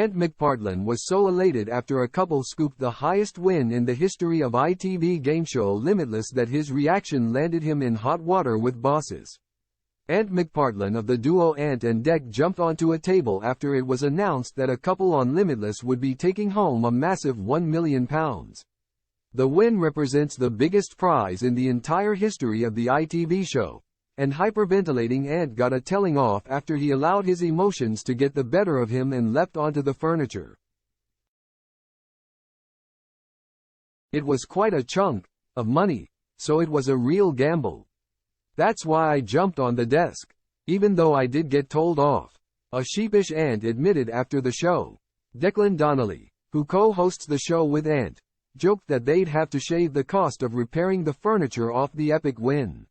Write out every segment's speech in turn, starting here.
Ant McPartlin was so elated after a couple scooped the highest win in the history of ITV game show Limitless that his reaction landed him in hot water with bosses. Ant McPartlin of the duo Ant and Dec jumped onto a table after it was announced that a couple on Limitless would be taking home a massive £1 million. The win represents the biggest prize in the entire history of the ITV show, and hyperventilating Ant got a telling off after he allowed his emotions to get the better of him and leapt onto the furniture. It was quite a chunk of money, so it was a real gamble. That's why I jumped on the desk, even though I did get told off, a sheepish Ant admitted after the show. Declan Donnelly, who co-hosts the show with Ant, joked that they'd have to shave the cost of repairing the furniture off the epic win.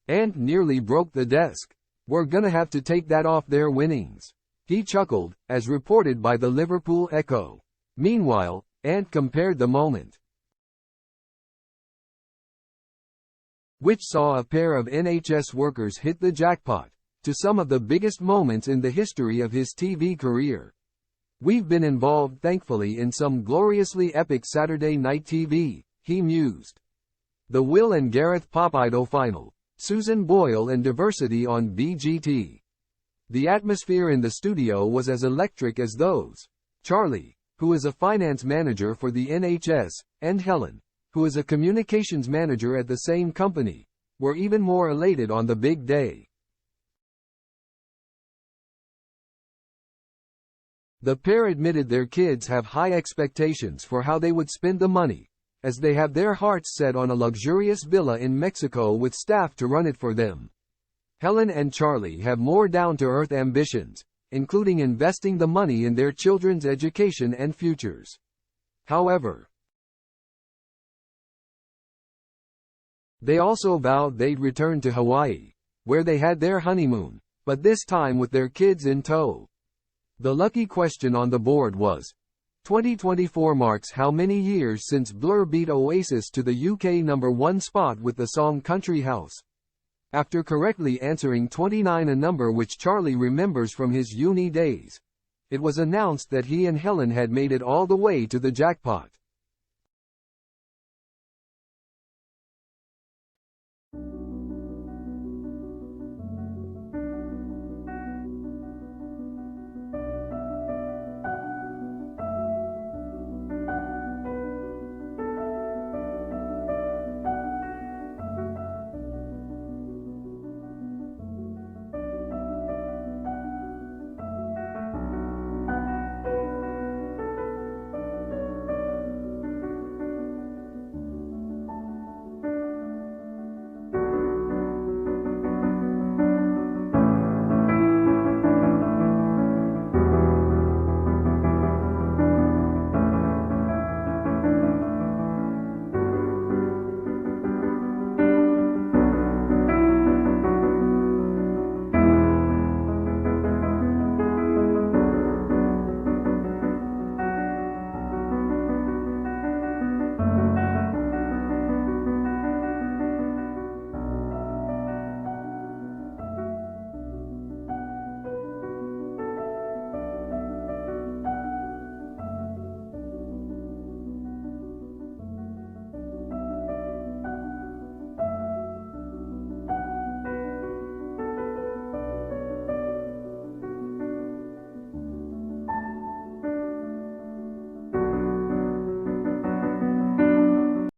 Ant nearly broke the desk. "We're gonna have to take that off their winnings," he chuckled, as reported by the Liverpool Echo. Meanwhile, Ant compared the moment, which saw a pair of NHS workers hit the jackpot, to some of the biggest moments in the history of his TV career. "We've been involved thankfully in some gloriously epic Saturday night TV," he mused. The Will and Gareth Pop Idol final, Susan Boyle and Diversity on BGT. The atmosphere in the studio was as electric as those. Charlie, who is a finance manager for the NHS, and Helen, who is a communications manager at the same company, were even more elated on the big day. The pair admitted their kids have high expectations for how they would spend the money, as they have their hearts set on a luxurious villa in Mexico with staff to run it for them. Helen and Charlie have more down-to-earth ambitions, including investing the money in their children's education and futures. However, they also vowed they'd return to Hawaii, where they had their honeymoon, but this time with their kids in tow. The lucky question on the board was, 2024 marks how many years since Blur beat Oasis to the UK #1 spot with the song Country House? After correctly answering 29, a number which Charlie remembers from his uni days, it was announced that he and Helen had made it all the way to the jackpot.